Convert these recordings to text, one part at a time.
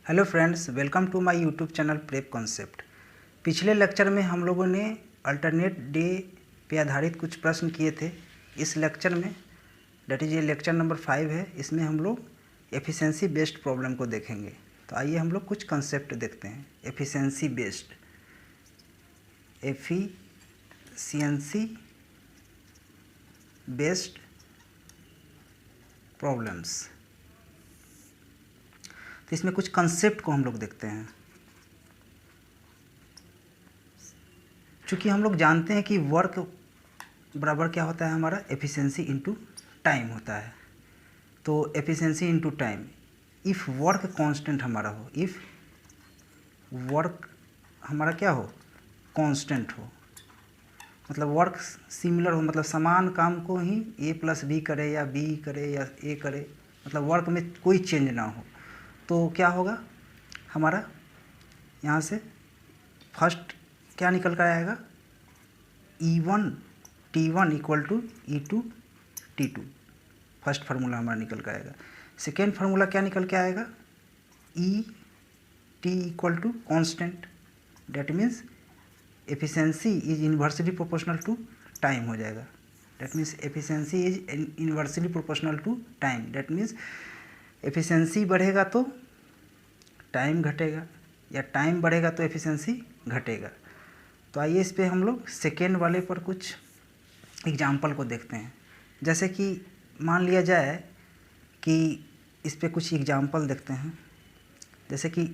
Hello friends, welcome to my YouTube channel prep concept. पिछले lecture में हम लोगों ने अल्टरनेट डे पे आधारित कुछ प्रश्न किए थे। इस लेक्चर में डेट इज ये लेक्चर नंबर 5 है। इसमें हम लोग एफिशिएंसी बेस्ड प्रॉब्लम को देखेंगे। तो आइए हम लोग कुछ कंसेप्ट देखते हैं। Efficiency based problems. तो इसमें कुछ कंसेप्ट को हम लोग देखते हैं। चूँकि हम लोग जानते हैं कि वर्क बराबर क्या होता है, हमारा एफिशिएंसी इनटू टाइम होता है। तो efficiency into time, if work constant हमारा हो, इफ़ वर्क हमारा क्या हो, कांस्टेंट हो, मतलब वर्क सिमिलर हो, मतलब समान काम को ही ए प्लस बी करे या बी करे या ए करे, मतलब वर्क में कोई चेंज ना हो, तो क्या होगा हमारा यहाँ से फर्स्ट क्या निकल कर आएगा, T1 equal to E2 T2। First formula हमारा निकल कर आएगा। सेकेंड फार्मूला क्या निकल के आएगा, ET equal to constant. That means efficiency is inversely proportional to time हो जाएगा। That means efficiency is inversely proportional to time. That means efficiency बढ़ेगा तो टाइम घटेगा, या टाइम बढ़ेगा तो एफिशिएंसी घटेगा। तो आइए इस पे हम लोग सेकेंड वाले पर कुछ एग्जाम्पल को देखते हैं। जैसे कि मान लिया जाए कि इस पे कुछ एग्जाम्पल देखते हैं। जैसे कि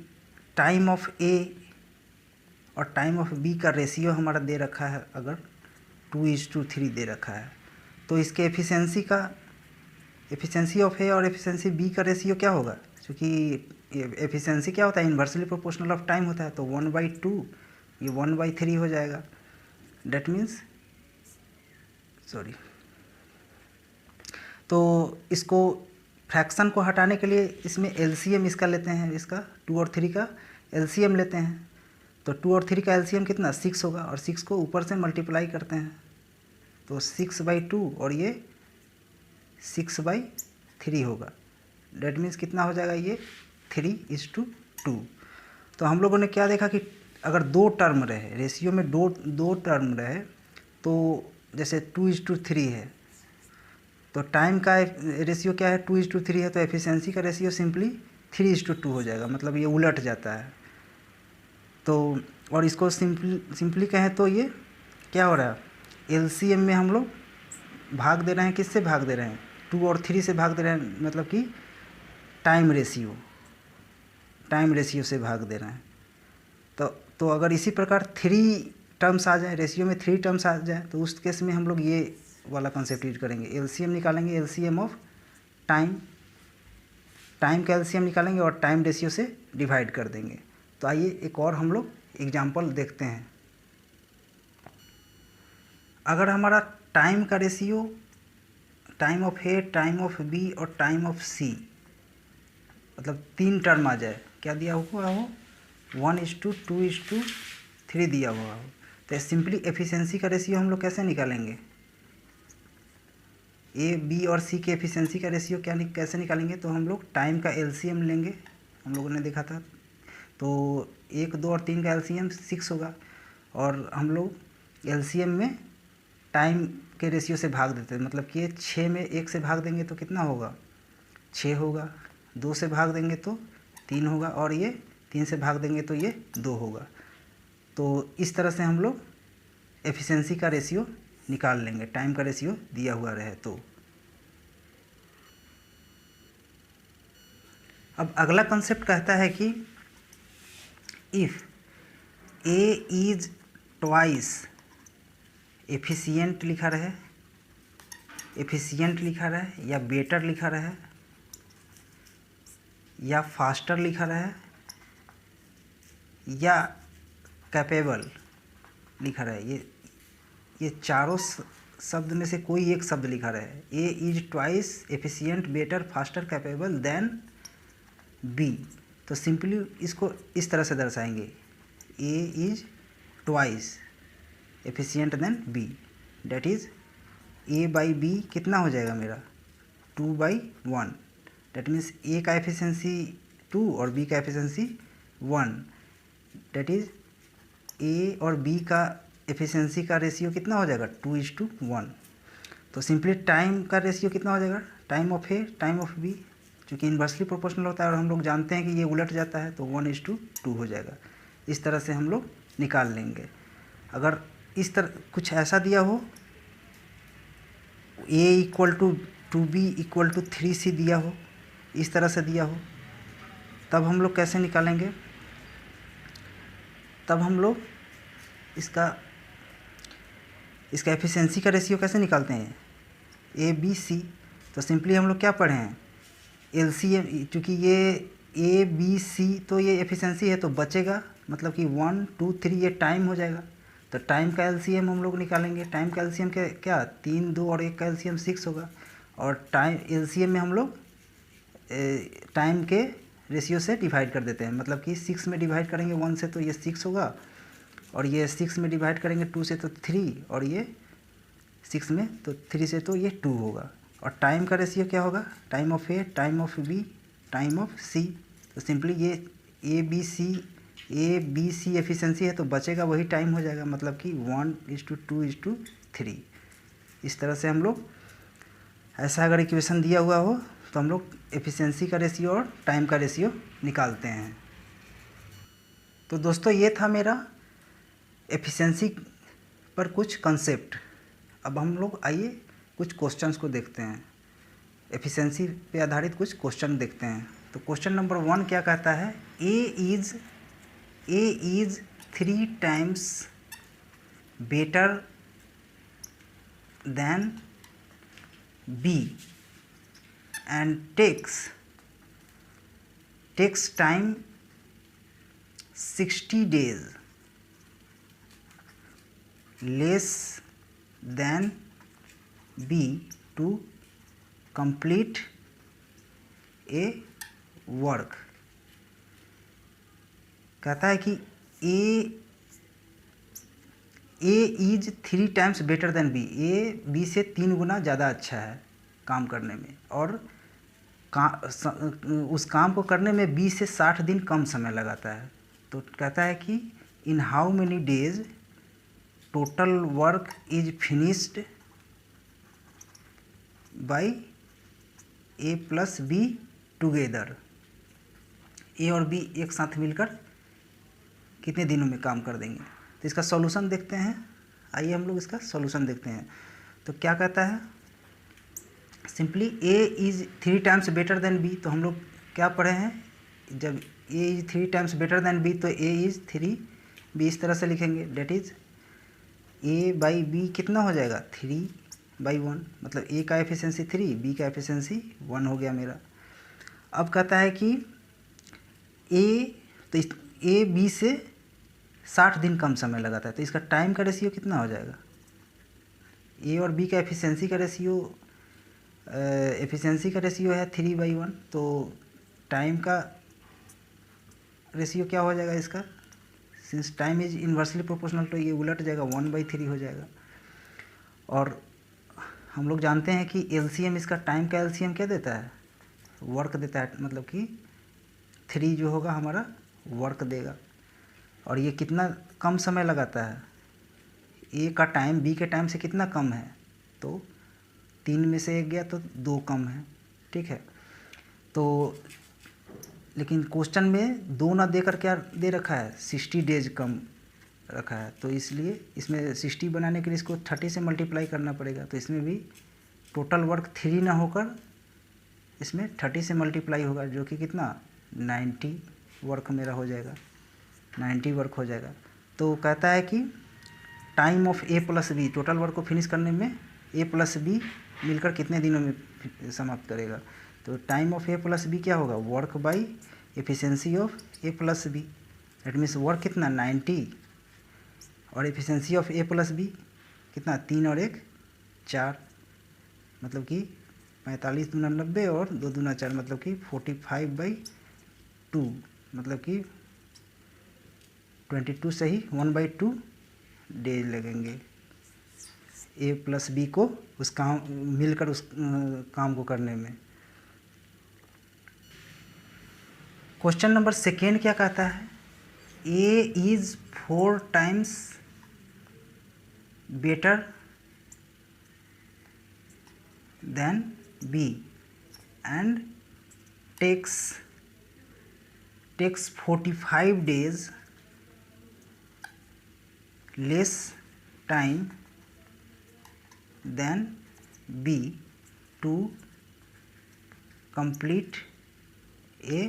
टाइम ऑफ ए और टाइम ऑफ बी का रेशियो हमारा दे रखा है, अगर 2:3 दे रखा है, तो इसके एफिशिएंसी ऑफ ए और एफिशिएंसी बी का रेशियो क्या होगा। क्योंकि एफिशिएंसी क्या होता है, इन्वर्सली प्रोपोर्शनल ऑफ टाइम होता है, तो 1/2 ये 1/3 हो जाएगा। डेट मीन्स तो इसको फ्रैक्शन को हटाने के लिए इसमें एलसीएम इसका लेते हैं, इसका 2 और 3 का एलसीएम लेते हैं। तो 2 और 3 का एलसीएम कितना, 6 होगा, और 6 को ऊपर से मल्टीप्लाई करते हैं, तो 6/2 और ये 6/3 होगा। डेट मीन्स कितना हो जाएगा, ये 3:2। तो हम लोगों ने क्या देखा कि अगर दो टर्म रहे, रेशियो में दो टर्म रहे, तो जैसे 2:3 है, तो टाइम का रेशियो क्या है, 2:3 है, तो एफिशिएंसी का रेशियो सिंपली 3:2 हो जाएगा, मतलब ये उलट जाता है। तो और इसको सिंपली कहें तो ये क्या हो रहा है, एलसीएम में हम लोग भाग दे रहे हैं, किससे भाग दे रहे हैं, 2 और 3 से भाग दे रहे हैं, मतलब कि टाइम रेशियो से भाग दे रहे हैं। तो अगर इसी प्रकार 3 टर्म्स आ जाए, रेशियो में 3 टर्म्स आ जाए, तो उस केस में हम लोग ये वाला कंसेप्ट यूज करेंगे। एलसीएम निकालेंगे, एलसीएम ऑफ टाइम का एलसीएम निकालेंगे और टाइम रेशियो से डिवाइड कर देंगे। तो आइए एक और हम लोग एग्जांपल देखते हैं। अगर हमारा टाइम का ratio, time of A, time of B और टाइम ऑफ सी, मतलब 3 टर्म आ जाए, क्या दिया हुआ हो, 1:2:3 दिया हुआ हो, तो सिंपली एफिशिएंसी का रेशियो हम लोग कैसे निकालेंगे, ए बी और सी के एफिशिएंसी का रेशियो कैसे निकालेंगे, तो हम लोग टाइम का एलसीएम लेंगे, हम लोगों ने देखा था। तो 1, 2 और 3 का एलसीएम 6 होगा, और हम लोग एलसीएम में टाइम के रेशियो से भाग देते हैं, मतलब कि 6 में 1 से भाग देंगे तो कितना होगा, 6 होगा, 2 से भाग देंगे तो 3 होगा, और ये 3 से भाग देंगे तो ये 2 होगा। तो इस तरह से हम लोग एफिशिएंसी का रेशियो निकाल लेंगे, टाइम का रेशियो दिया हुआ रहे तो। अब अगला कंसेप्ट कहता है कि if A is twice efficient लिखा रहे, या बेटर लिखा रहे, या फास्टर लिखा रहे, या कैपेबल लिखा रहे, ये चारों शब्द में से कोई एक शब्द लिखा रहे, A is twice efficient, better, faster, capable than B, तो सिंपली इसको इस तरह से दर्शाएंगे, A is twice efficient than B. That is A by B कितना हो जाएगा मेरा, 2/1। डेट मीन्स ए का एफिशिएंसी 2 और बी का एफिशिएंसी 1, डेट इज़ ए और बी का एफिशिएंसी का रेशियो कितना हो जाएगा 2:1। तो सिंपली टाइम का रेशियो कितना हो जाएगा, time of A time of B, चूँकि इन्वर्सली प्रोपोर्शनल होता है और हम लोग जानते हैं कि ये उलट जाता है तो 1:2 हो जाएगा। इस तरह से हम लोग निकाल लेंगे। अगर इस तरह कुछ ऐसा दिया हो a = 2b = 3c दिया हो, इस तरह से दिया हो, तब हम लोग कैसे निकालेंगे, तब हम लोग इसका एफिशिएंसी का रेशियो कैसे निकालते हैं, ए बी सी। तो सिंपली हम लोग क्या पढ़े हैं, एलसीएम, चूँकि ये ए बी सी तो ये एफिशिएंसी है तो बचेगा, मतलब कि 1 2 3 ये टाइम हो जाएगा। तो टाइम का एलसीएम हम लोग निकालेंगे। टाइम का एलसीएम क्या 3 2 और 1 का एलसीएम 6 होगा। और टाइम एलसीएम में हम लोग टाइम के रेशियो से डिवाइड कर देते हैं, मतलब कि 6 में डिवाइड करेंगे 1 से तो ये 6 होगा, और ये 6 में डिवाइड करेंगे 2 से तो 3, और ये 6 में तो 3 से तो ये 2 होगा। और टाइम का रेशियो क्या होगा, time of A time of B time of C. तो सिंपली ये ए बी सी एफिशिएंसी है तो बचेगा वही टाइम हो जाएगा, मतलब कि 1:2:3। इस तरह से हम लोग, ऐसा अगर इक्वेशन दिया हुआ हो तो हम लोग एफिशिएंसी का रेशियो और टाइम का रेशियो निकालते हैं। तो दोस्तों ये था मेरा एफिशिएंसी पर कुछ कंसेप्ट। अब हम लोग आइए कुछ क्वेश्चंस को देखते हैं, एफिशिएंसी पे आधारित कुछ क्वेश्चन देखते हैं। तो क्वेश्चन नंबर 1 क्या कहता है, A is 3 times better than B and takes time 60 days less than B to complete a work। कहता है कि A is 3 times better than B, A B से 3 गुना ज़्यादा अच्छा है काम करने में, और उस काम को करने में बी से 60 दिन कम समय लगाता है। तो कहता है कि in how many days total work is finished by A plus B together. A और बी एक साथ मिलकर कितने दिनों में काम कर देंगे। तो इसका सॉल्यूशन देखते हैं, आइए हम लोग इसका सॉल्यूशन देखते हैं। तो क्या कहता है, simply A is 3 times better than B. तो हम लोग क्या पढ़े हैं, जब A is 3 times better than B तो ए इज़ 3, बी इस तरह से लिखेंगे, that is A by B कितना हो जाएगा 3/1, मतलब ए का एफिशिएंसी 3, बी का एफिशिएंसी 1 हो गया मेरा। अब कहता है कि ए बी से 60 दिन कम समय लगाता है, तो इसका टाइम का रेशियो कितना हो जाएगा, ए और बी का एफिशिएंसी का रेशियो है 3/1, तो टाइम का रेशियो क्या हो जाएगा इसका, since time is inversely proportional तो ये उलट जाएगा 1/3 हो जाएगा। और हम लोग जानते हैं कि एलसीएम, इसका टाइम का एलसीएम क्या देता है, वर्क देता है, मतलब कि 3 जो होगा हमारा वर्क देगा। और ये कितना कम समय लगाता है, ए का टाइम बी के टाइम से कितना कम है, तो 3 में से 1 गया तो 2 कम है, ठीक है। तो लेकिन क्वेश्चन में 2 ना देकर क्या दे रखा है, 60 डेज कम रखा है, तो इसलिए इसमें 60 बनाने के लिए इसको 30 से मल्टीप्लाई करना पड़ेगा। तो इसमें भी टोटल वर्क 3 ना होकर इसमें 30 से मल्टीप्लाई होगा, जो कि कितना 90 वर्क मेरा हो जाएगा, 90 वर्क हो जाएगा। तो कहता है कि time of A plus B, total work को फिनिश करने में ए प्लस बी मिलकर कितने दिनों में समाप्त करेगा। तो time of A plus B क्या होगा, work by efficiency of A plus B, that means work कितना 90 और efficiency of A plus B कितना 3 और 1 4, मतलब कि 45 दूना 90 और 2 दूना 4, मतलब कि 45/2, मतलब कि 22 से ही 1/2 डेज लगेंगे ए प्लस बी को उस काम मिलकर उस काम को करने में। क्वेश्चन नंबर सेकेंड क्या कहता है, A is 4 times better than B and takes 45 days less time than B to complete a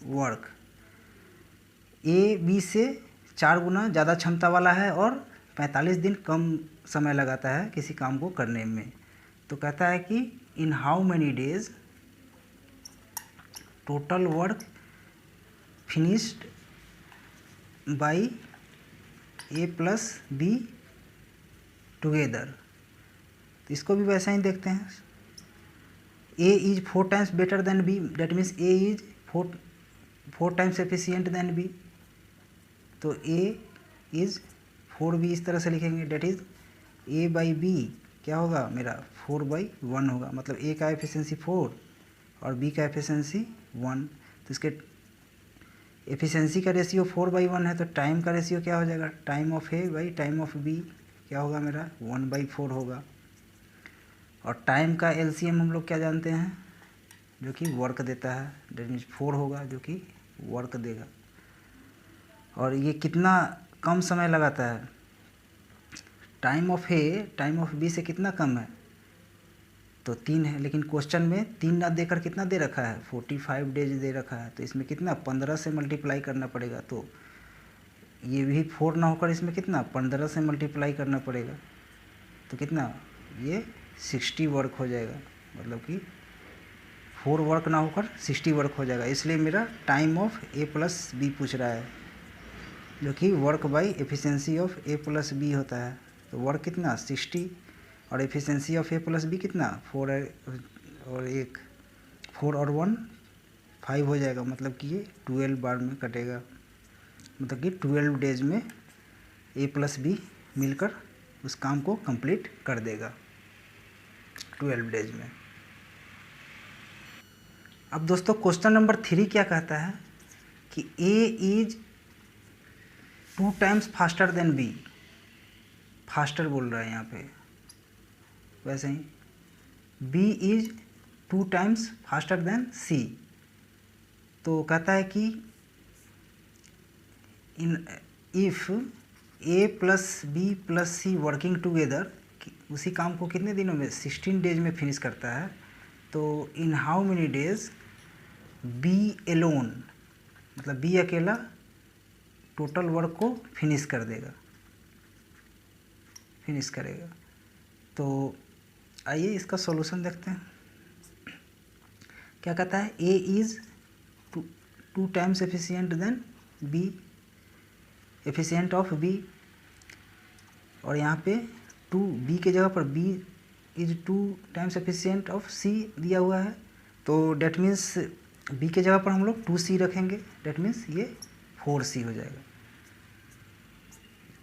work. A B से 4 गुना ज़्यादा क्षमता वाला है और 45 दिन कम समय लगाता है किसी काम को करने में। तो कहता है कि in how many days total work finished by A plus B together. तो इसको भी वैसा ही देखते हैं, A is 4 times better than B, that means A is 4 times efficient than B. तो ए इज 4b इस तरह से लिखेंगे, that is A by B क्या होगा मेरा 4/1 होगा, मतलब ए का एफिशिएंसी 4 और बी का एफिशिएंसी 1। तो इसके एफिशिएंसी का रेशियो 4/1 है, तो टाइम का रेशियो क्या हो जाएगा, time of A by time of B क्या होगा मेरा 1/4 होगा। और टाइम का एलसीएम हम लोग क्या जानते हैं, जो कि वर्क देता है, डेट मीन्स 4 होगा जो कि वर्क देगा। और ये कितना कम समय लगाता है, time of A time of B से कितना कम है, तो 3 है, लेकिन क्वेश्चन में 3 ना देकर कितना दे रखा है 45 डेज दे रखा है, तो इसमें कितना 15 से मल्टीप्लाई करना पड़ेगा। तो ये भी 4 ना होकर इसमें कितना 15 से मल्टीप्लाई करना पड़ेगा, तो कितना ये 60 वर्क हो जाएगा, मतलब कि 4 वर्क ना होकर 60 वर्क हो जाएगा। इसलिए मेरा time of A plus B पूछ रहा है, जो कि work by efficiency of A plus B होता है। तो वर्क कितना 60 और efficiency of A plus B कितना 4 और 1 5 हो जाएगा, मतलब कि ये 12 बार में कटेगा, मतलब कि 12 डेज में ए प्लस बी मिलकर उस काम को कंप्लीट कर देगा 12 डेज में। अब दोस्तों क्वेश्चन नंबर 3 क्या कहता है कि A is 2 times faster than B, faster बोल रहा है यहाँ पे, वैसे ही B is 2 times faster than C. तो कहता है कि in if A plus B plus C working together, उसी काम को कितने दिनों में 16 डेज में फिनिश करता है। तो in how many days B alone, मतलब बी अकेला टोटल वर्क को फिनिश कर देगा, फिनिश करेगा। तो आइए इसका सॉल्यूशन देखते हैं। क्या कहता है, A is 2 times efficient than B, efficient of B, और यहाँ पे 2 बी के जगह पर B is 2 times efficient of C दिया हुआ है। तो डेट मीन्स बी के जगह पर हम लोग 2c रखेंगे, डेट मीन्स ये 4c हो जाएगा।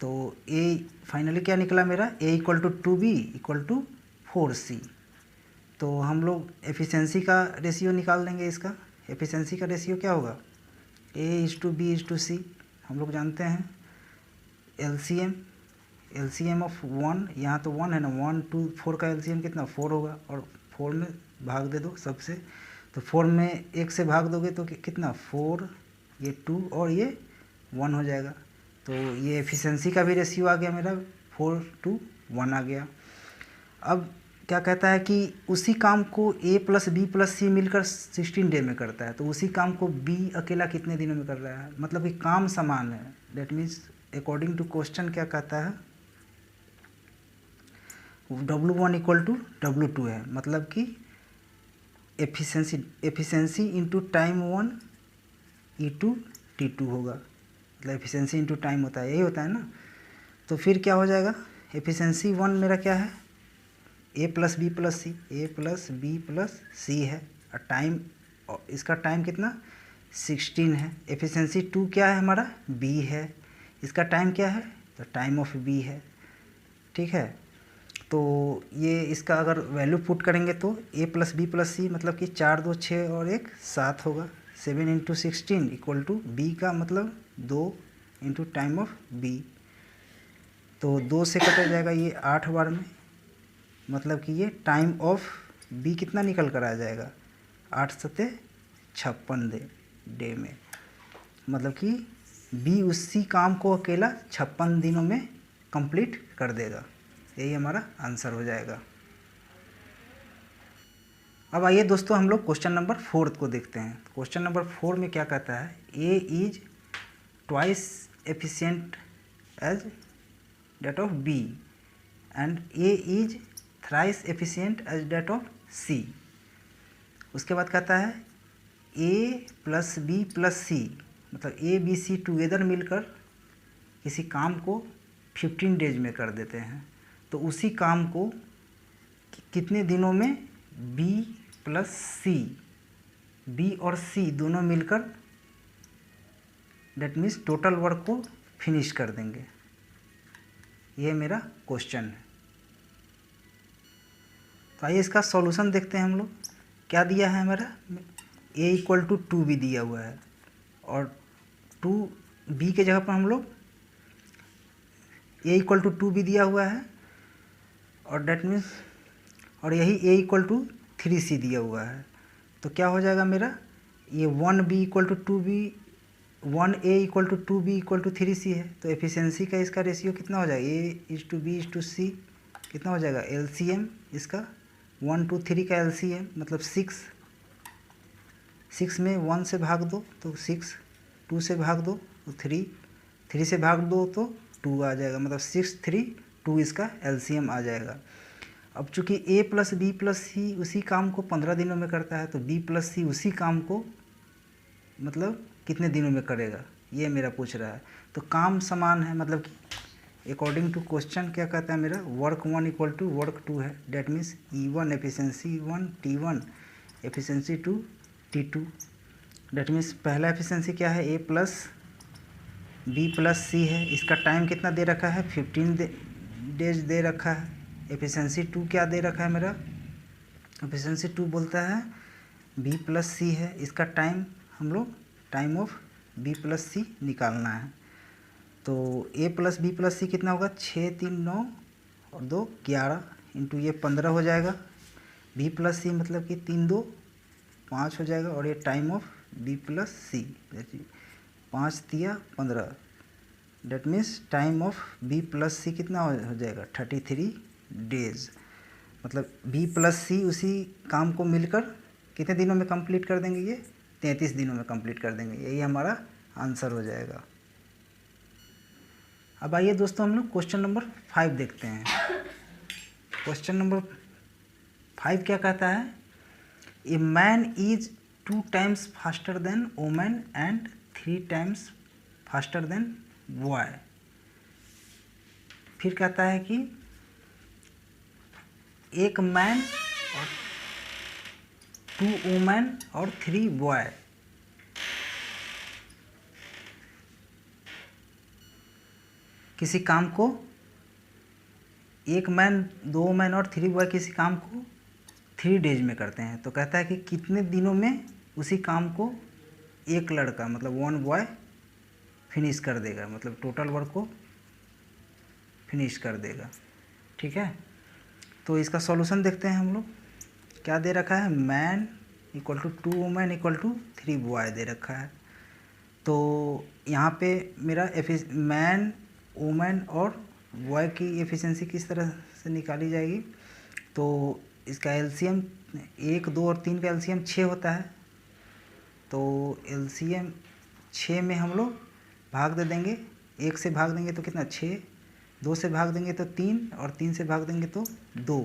तो ए फाइनली क्या निकला मेरा, A equal to 2b equal to 4c। तो हम लोग एफिशिएंसी का रेशियो निकाल देंगे। इसका एफिशिएंसी का रेशियो क्या होगा, A is to B is to C. हम लोग जानते हैं एलसीएम ऑफ 1, यहाँ तो 1 है ना, 1 2 4 का एलसीएम कितना 4 होगा, और 4 में भाग दे दो सबसे, तो 4 में 1 से भाग दोगे तो कितना 4, ये 2 और ये 1 हो जाएगा। तो ये एफिशिएंसी का भी रेशियो आ गया मेरा 4:1 आ गया। अब क्या कहता है कि उसी काम को ए प्लस बी प्लस सी मिलकर 16 डे में करता है, तो उसी काम को बी अकेला कितने दिनों में कर रहा है, मतलब कि काम समान है। That means according to question क्या कहता है, W1 इक्वल टू W2 है, मतलब कि efficiency into time 1 E2 T2 होगा, मतलब एफिशिएंसी इंटू टाइम होता है, यही होता है ना। तो फिर क्या हो जाएगा, एफिशिएंसी 1 मेरा क्या है, A plus B plus C, A plus B plus सी है, और टाइम, इसका टाइम कितना 16 है। एफिशिएंसी 2 क्या है हमारा, बी है, इसका टाइम क्या है, तो टाइम ऑफ बी है, ठीक है। तो ये इसका अगर वैल्यू पुट करेंगे तो ए प्लस बी प्लस सी, मतलब कि 4 2 6 और 1 7 होगा, 7 इंटू 16 इक्वल टू बी का मतलब 2 इंटू टाइम ऑफ बी, तो 2 से कटा जाएगा ये 8 बार में, मतलब कि ये टाइम ऑफ बी कितना निकल कर आ जाएगा 8 सते 56 डे में, मतलब कि बी उसी काम को अकेला 56 दिनों में कंप्लीट कर देगा। यही हमारा आंसर हो जाएगा। अब आइए दोस्तों हम लोग क्वेश्चन नंबर 4 को देखते हैं। क्वेश्चन नंबर 4 में क्या कहता है, A is twice efficient as that of B and A is thrice efficient as that of C. उसके बाद कहता है A plus B plus C, मतलब ए बी सी टुगेदर मिलकर किसी काम को 15 डेज में कर देते हैं, तो उसी काम को कितने दिनों में बी प्लस सी, बी और सी दोनों मिलकर डेट मीन्स टोटल वर्क को फिनिश कर देंगे। ये मेरा क्वेश्चन है। तो आइए इसका सॉल्यूशन देखते हैं हम लोग। क्या दिया है हमारा, a इक्वल टू 2 भी दिया हुआ है और 2 b के जगह पर हम लोग a इक्वल टू 2 भी दिया हुआ है और डेट मीन्स और यही a इक्वल टू 3c दिया हुआ है। तो क्या हो जाएगा मेरा, ये 1b equal to 2b, 1a equal to 2b equal to 3c है, तो एफिशिएंसी का इसका रेशियो कितना हो जाएगा, a is to b is to c कितना हो जाएगा, LCM इसका 1 to 3 का LCM मतलब 6, 6 में 1 से भाग दो तो 6, 2 से भाग दो तो 3, 3 से भाग दो तो 2 आ जाएगा, मतलब 6 3 2 इसका LCM आ जाएगा। अब चूंकि a प्लस बी प्लस सी उसी काम को 15 दिनों में करता है, तो b प्लस सी उसी काम को मतलब कितने दिनों में करेगा, ये मेरा पूछ रहा है। तो काम समान है, मतलब कि अकॉर्डिंग टू क्वेश्चन क्या कहता है मेरा, वर्क 1 इक्वल टू वर्क 2 है, that means E1 efficiency 1 T1 efficiency 2 T2, that means पहला एफिशिएंसी क्या है, a प्लस बी प्लस सी है, इसका टाइम कितना दे रखा है 15 डेज दे रखा है। एफिशिएंसी 2 क्या दे रखा है मेरा, एफिशिएंसी 2 बोलता है b प्लस सी है, इसका टाइम हम लोग टाइम ऑफ b प्लस सी निकालना है। तो a plus B plus C कितना होगा, 6 3 9 और 2 11 इंटू ये 15 हो जाएगा, b प्लस सी मतलब कि 3 2 5 हो जाएगा, और ये time of b plus C 5 3 15, that means time of b plus C कितना हो जाएगा 33 डेज, मतलब b प्लस सी उसी काम को मिलकर कितने दिनों में कंप्लीट कर देंगे, ये 33 दिनों में कंप्लीट कर देंगे। यही हमारा आंसर हो जाएगा। अब आइए दोस्तों हम लोग क्वेश्चन नंबर 5 देखते हैं। क्वेश्चन नंबर 5 क्या कहता है, a man is 2 times faster then women and 3 times faster then boy. फिर कहता है कि एक मैन और 2 वोमेन और 3 बॉय किसी काम को, एक मैन 2 वोमेन और 3 बॉय किसी काम को 3 डेज में करते हैं, तो कहता है कि कितने दिनों में उसी काम को एक लड़का मतलब 1 बॉय फिनिश कर देगा, मतलब टोटल वर्क को फिनिश कर देगा। ठीक है, तो इसका सॉल्यूशन देखते हैं हम लोग। क्या दे रखा है, man equal to 2 women equal to 3 boy दे रखा है। तो यहाँ पे मेरा मैन वोमेन और बॉय की एफिशिएंसी किस तरह से निकाली जाएगी, तो इसका एलसीएम 1 2 और 3 का एलसीएम 6 होता है, तो एलसीएम 6 में हम लोग भाग दे देंगे, 1 से भाग देंगे तो कितना 6, 2 से भाग देंगे तो 3 और 3 से भाग देंगे तो 2।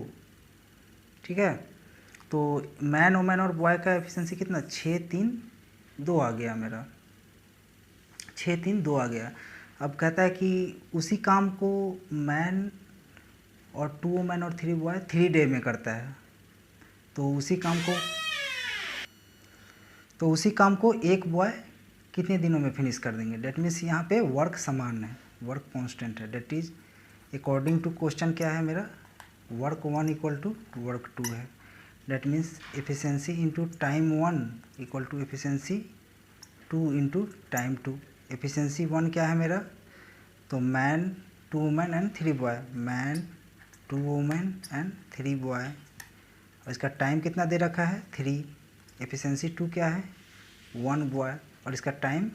ठीक है, तो मैन वोमेन और बॉय का एफिशिएंसी कितना 6 3 2 आ गया मेरा, 6 3 2 आ गया। अब कहता है कि उसी काम को मैन और 2 वोमेन और 3 बॉय 3 डे में करता है, तो उसी काम को एक बॉय कितने दिनों में फिनिश कर देंगे। डेट मीन्स यहाँ पे वर्क समान है, वर्क कांस्टेंट है, that is according to question क्या है मेरा, वर्क 1 इक्वल टू वर्क 2 है। That means efficiency into time 1 equal to efficiency 2 into time 2। Efficiency 1 क्या है मेरा, तो man 2 women and 3 boy, man 2 women and 3 boy, और इसका टाइम कितना दे रखा है 3। एफिशिएंसी 2 क्या है 1 बॉय, और इसका टाइम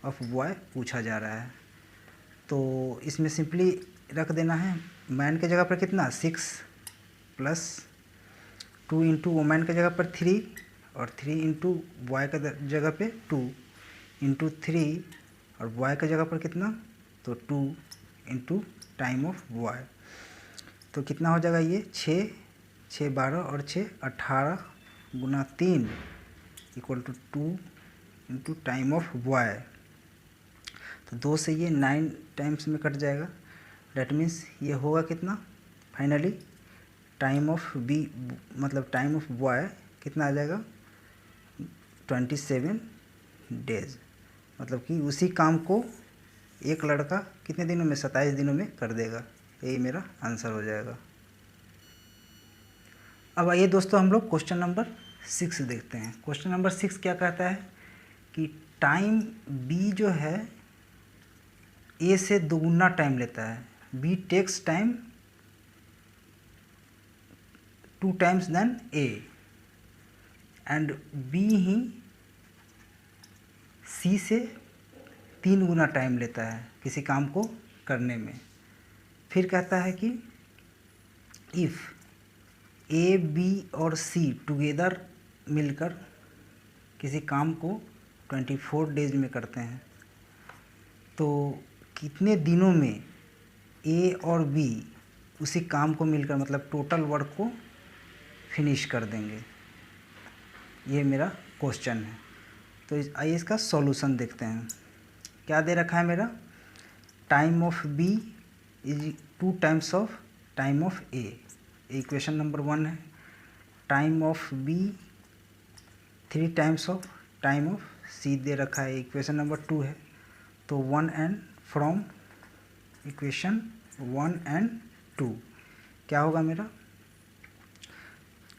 ऑफ बॉय पूछा जा रहा है। तो इसमें सिंपली रख देना है, मैन के जगह पर कितना 6 प्लस 2 इंटू वुमेन के जगह पर 3 और 3 इंटू बॉय के जगह पे 2 इंटू 3 और बॉय के जगह पर कितना, तो 2 इंटू टाइम ऑफ बॉय। तो कितना हो जाएगा ये 6 6 12 और 6 18 गुना 3 equal to 2 into time of boy. तो 2 से ये 9 टाइम्स में कट जाएगा। डैट मीन्स ये होगा कितना फाइनली टाइम ऑफ बी मतलब टाइम ऑफ बॉय कितना आ जाएगा 27 डेज। मतलब कि उसी काम को एक लड़का कितने दिनों में 27 दिनों में कर देगा। यही मेरा आंसर हो जाएगा। अब आइए दोस्तों हम लोग क्वेश्चन नंबर 6 देखते हैं। क्वेश्चन नंबर 6 क्या कहता है कि टाइम बी जो है ए से दोगुना टाइम लेता है। B takes time 2 times than A and B ही सी से 3 गुना टाइम लेता है किसी काम को करने में। फिर कहता है कि इफ़ ए बी और सी टुगेदर मिलकर किसी काम को 24 डेज में करते हैं, तो कितने दिनों में ए और बी उसी काम को मिलकर मतलब टोटल वर्क को फिनिश कर देंगे। ये मेरा क्वेश्चन है। तो आइए इसका सॉल्यूशन देखते हैं। क्या दे रखा है मेरा, time of B is 2 times of time of A, equation number 1 है। Time of B 3 times of time of C दे रखा है, इक्वेशन नंबर 2 है। तो 1 एंड फ्रॉम इक्वेशन 1 एंड 2 क्या होगा मेरा,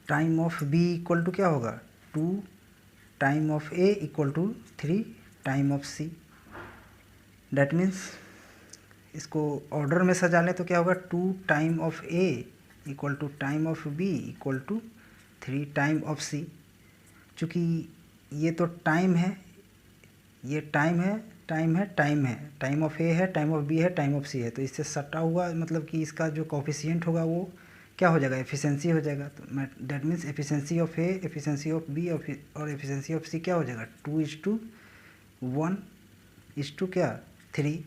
time of B equal to क्या होगा 2 time of A equal to 3 time of C. That means इसको ऑर्डर में सजा लें तो क्या होगा 2 time of A equal to time of B equal to 3 time of C. चूँकि ये तो टाइम है, ये टाइम है, टाइम है, टाइम है, टाइम ऑफ ए है, टाइम ऑफ बी है, टाइम ऑफ सी है, तो इससे सटा हुआ मतलब कि इसका जो कोफिशिएंट होगा वो क्या हो जाएगा एफिशिएंसी हो जाएगा। तो that means efficiency of A, efficiency of B और एफिशिएंसी ऑफ सी क्या हो जाएगा 2:1 क्या 3।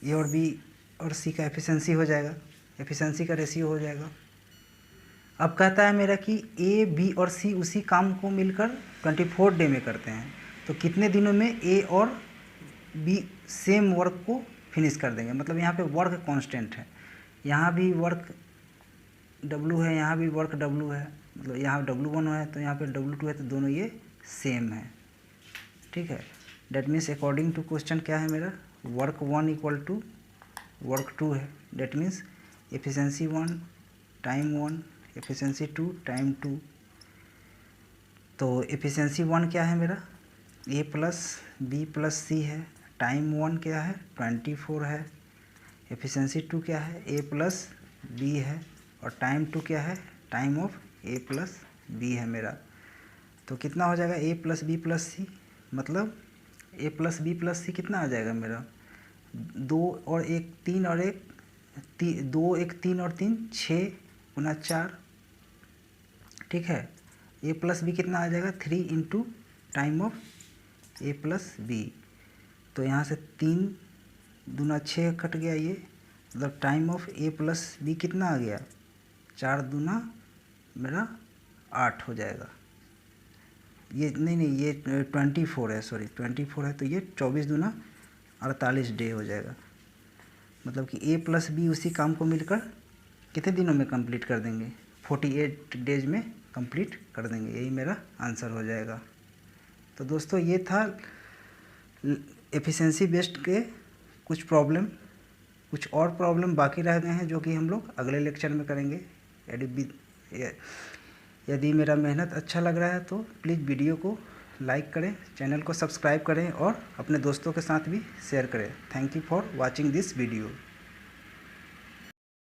ए और बी और सी का एफिशिएंसी हो जाएगा, एफिशिएंसी का रेशियो हो जाएगा। अब कहता है मेरा कि ए बी और सी उसी काम को मिलकर 24 डे में करते हैं, तो कितने दिनों में ए और बी सेम वर्क को फिनिश कर देंगे। मतलब यहाँ पे वर्क कांस्टेंट है, यहाँ भी वर्क W है, यहाँ भी वर्क W है, मतलब यहाँ W1 है तो यहाँ पे W2 है, तो दोनों ये सेम है। ठीक है, that means according to question क्या है मेरा, वर्क 1 इक्वल टू वर्क 2 है। That means efficiency 1 time 1 efficiency 2 time 2। तो एफिशिएंसी 1 क्या है मेरा ए प्लस बी प्लस सी है, टाइम 1 क्या है 24 है, एफिशिएंसी 2 क्या है ए प्लस बी है, और टाइम 2 क्या है time of A plus B है मेरा। तो कितना हो जाएगा A plus B plus C, मतलब A plus B plus C कितना आ जाएगा मेरा 2 और 1 3 और 1 2 1 3 और 3 6 गुना 4। ठीक है, ए प्लस बी कितना आ जाएगा 3 into time of A plus B. तो यहाँ से 3 दूना 6 कट गया, ये मतलब time of A plus B कितना आ गया 4 दूना मेरा 8 हो जाएगा। ये नहीं ये 24 है, सॉरी 24 है, तो ये 24 दूना 48 डे हो जाएगा। मतलब कि ए प्लस बी उसी काम को मिलकर कितने दिनों में कंप्लीट कर देंगे 48 डेज में कंप्लीट कर देंगे। यही मेरा आंसर हो जाएगा। तो दोस्तों ये था एफिशिएंसी बेस्ड के कुछ प्रॉब्लम, कुछ और प्रॉब्लम बाकी रह गए हैं जो कि हम लोग अगले लेक्चर में करेंगे। यदि मेरा मेहनत अच्छा लग रहा है तो प्लीज़ वीडियो को लाइक करें, चैनल को सब्सक्राइब करें और अपने दोस्तों के साथ भी शेयर करें। Thank you for watching this video.